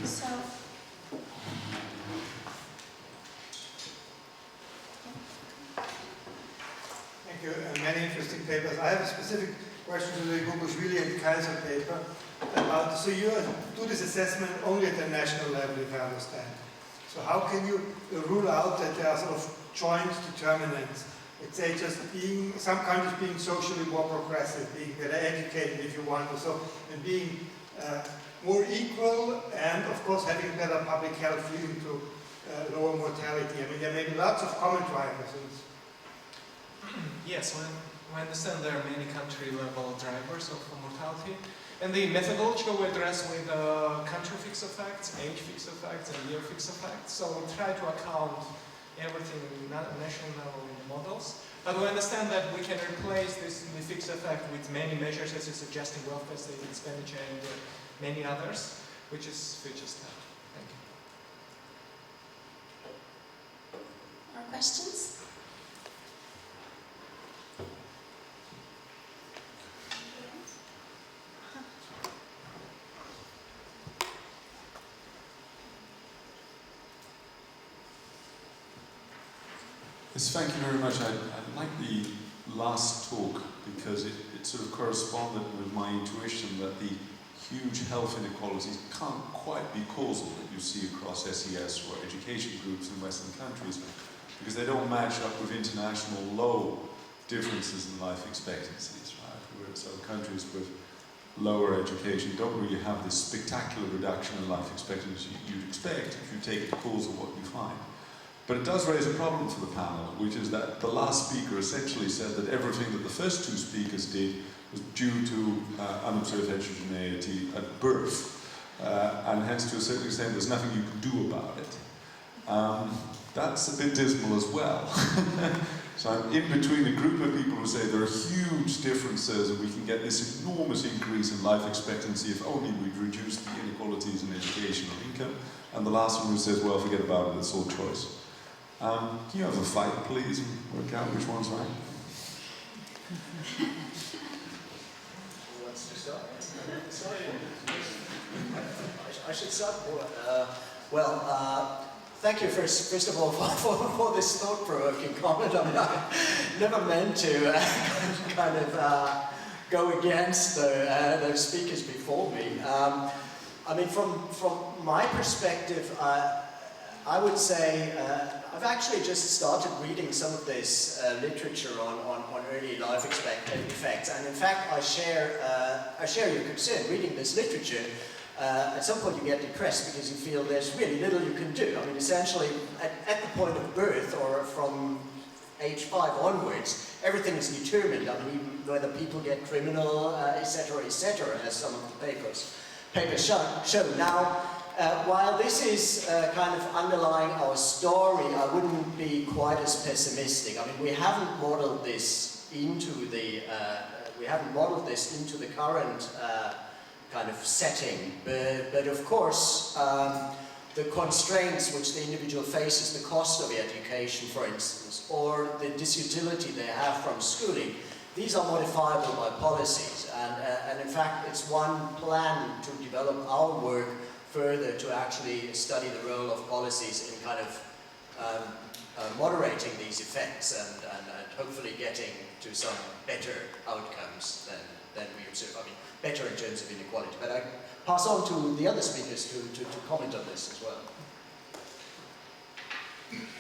So. Thank you. Many interesting papers. I have a specific question to the Gugushvili and Kaiser paper about, so you do this assessment only at the national level, if I understand. So how can you rule out that there are sort of joint determinants? Let's say just being, some countries being socially more progressive, being better educated if you want, so, and being more equal, and of course having better public health leading to lower mortality. I mean, there may be lots of common drivers. Yes, we understand there are many country-level drivers of mortality, and the methodology we address with country fixed effects, age fixed effects, and year fixed effects. So we try to account everything in national level models. But we understand that we can replace this fixed effect with many measures, as you're suggesting, welfare state expenditure, and many others, which is future step. Thank you. More questions? Yes, thank you very much. I like the last talk because it sort of corresponded with my intuition that the huge health inequalities can't quite be causal that you see across SES or education groups in Western countries, because they don't match up with international low differences in life expectancies, right? So countries with lower education don't really have this spectacular reduction in life expectancy you'd expect if you take the cause of what you find. But it does raise a problem for the panel, which is that the last speaker essentially said that everything that the first two speakers did was due to unobserved heterogeneity at birth, and hence to a certain extent there's nothing you can do about it. That's a bit dismal as well. So I'm in between a group of people who say there are huge differences and we can get this enormous increase in life expectancy if only we'd reduce the inequalities in education or income, and the last one who says, well, forget about it, it's all choice. Can you have a fight, please, and work out which one's right? Who wants to start? I should start. Thank you first of all for this thought-provoking comment. I mean, I never meant to kind of go against those speakers before me. I mean, from my perspective, I would say I've actually just started reading some of this literature on early life effects, and in fact, I share your concern. Reading this literature, at some point you get depressed because you feel there's really little you can do. I mean, essentially, at the point of birth or from age 5 onwards, everything is determined. I mean, whether people get criminal, etc., as some of the papers show. Now, while this is kind of underlying our story, I wouldn't be quite as pessimistic. I mean, we haven't modeled this into the current kind of setting, but of course, the constraints which the individual faces, the cost of education, for instance, or the disutility they have from schooling, these are modifiable by policies, and in fact, it's one plan to develop our work further to actually study the role of policies in kind of moderating these effects and hopefully getting to some better outcomes than we observe. I mean, better in terms of inequality. But I pass on to the other speakers to comment on this as well.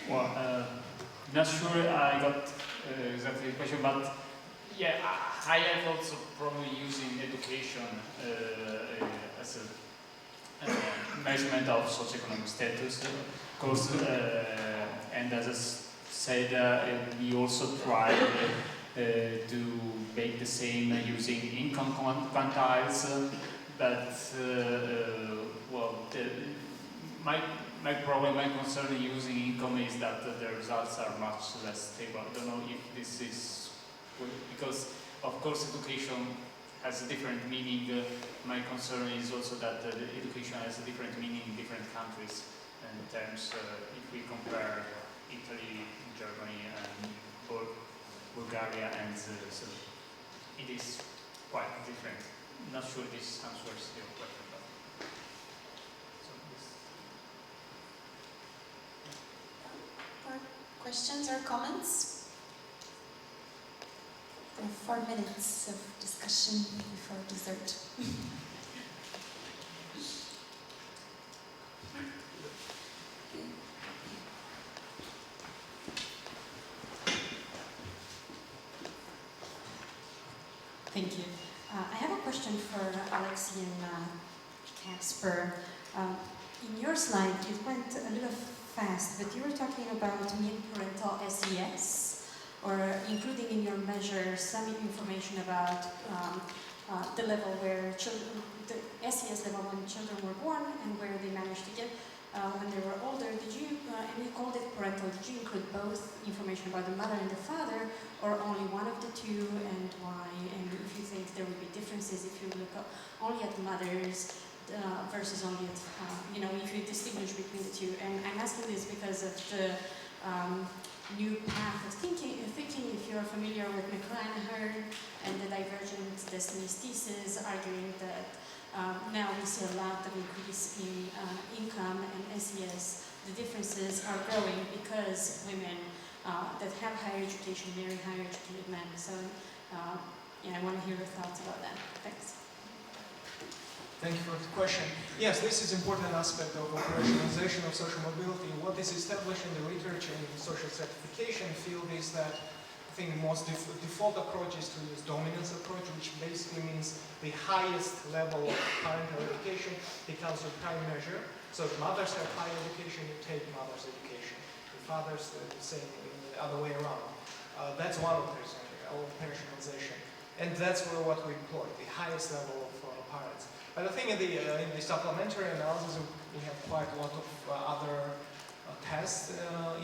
Well, not sure I got exactly the question, but yeah, I am also probably using education as a measurement of socioeconomic status, of course, and as I said, we also try to make the same using income quantiles, but well, my problem, my concern using income is that the results are much less stable. I don't know if this is because, of course, education has a different meaning. My concern is also that education has a different meaning in different countries in terms, if we compare Italy, Germany, and Bulgaria, and so it is quite different. Not sure this answers your question, but so this. questions or comments? There are 4 minutes of discussion before dessert. Thank you. I have a question for Alexi and Casper. In your slide, it went a little fast, but you were talking about mean parental SES, or including in your measure some information about the level where children, the SES level when children were born and where they managed to get when they were older. Did you, and you called it parental, did you include both information about the mother and the father, or only one of the two, and why? And if you think there would be differences if you look only at mothers versus only at, if you distinguish between the two. And I'm asking this because of the new path of thinking, if you're familiar with McLaren and the divergent destinies thesis, arguing that now we see a lot of increase in income and SES. The differences are growing because women that have higher education marry higher educated men. So I want to hear your thoughts about that. Thanks. Thank you for the question. Yes, this is an important aspect of operationalization of social mobility. What is established in the literature in the social stratification field is that I think the most default approach is to use dominance approach, which basically means the highest level of parental education becomes your prime measure. So if mothers have high education, you take mother's education. If fathers, the same, the other way around. That's one operationalization. And that's what we employ, the highest level of parents. But I think in the supplementary analysis, we have quite a lot of other tests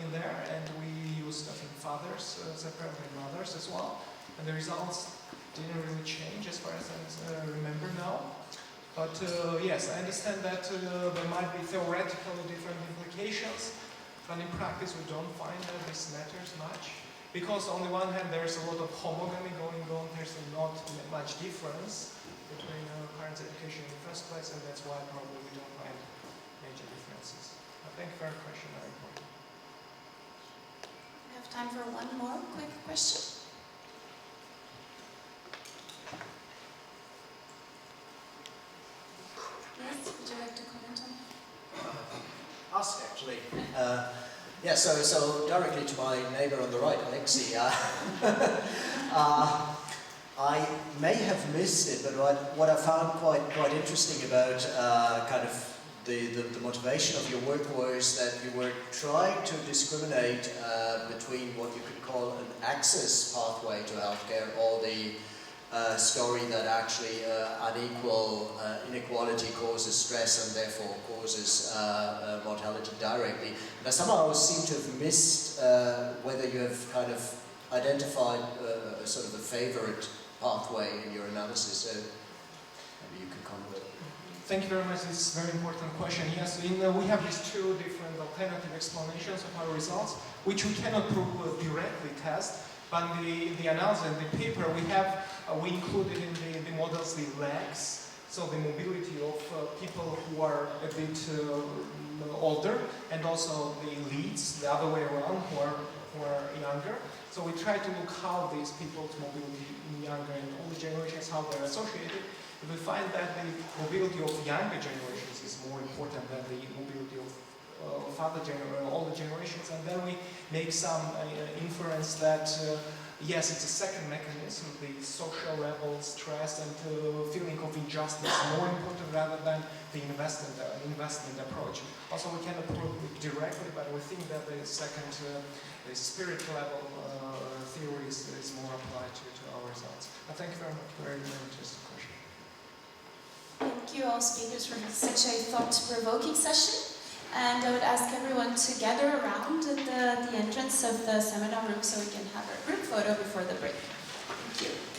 in there, and we used, I think, fathers separately, mothers as well. And the results didn't really change as far as I remember now. But yes, I understand that there might be theoretically different implications, but in practice we don't find that this matters much. Because on the one hand, there's a lot of homogamy going on, there's not much difference between parents' education in the first place, and that's why probably we don't find major differences. Thank you for your question, very important. We have time for one more quick question. Yes, would you like to comment on that? Us, actually. So directly to my neighbor on the right, Alexi. I may have missed it, but what I found quite interesting about kind of the motivation of your work was that you were trying to discriminate between what you could call an access pathway to healthcare, or the story that actually unequal inequality causes stress and therefore causes mortality directly. And I somehow seem to have missed whether you have kind of identified a sort of a favorite pathway in your analysis. So maybe you can comment. Thank you very much. This is a very important question. Yes, we have these two different alternative explanations of our results, which we cannot directly test. But the analysis and the paper we included in the models the legs, so the mobility of people who are a bit older, and also the leads, the other way around, who are younger. So we try to look how these people's mobility in younger and older generations, how they're associated. And we find that the mobility of younger generations is more important than the mobility of older generations, and then we make some inference that yes, it's a second mechanism, the social level stress and feeling of injustice is more important rather than the investment approach. Also, we cannot prove it directly, but we think that the second, the spirit level theory is more applied to our results. But thank you very much, very interesting question. Thank you all speakers for such a thought-provoking session. And I would ask everyone to gather around at the entrance of the seminar room so we can have a group photo before the break. Thank you.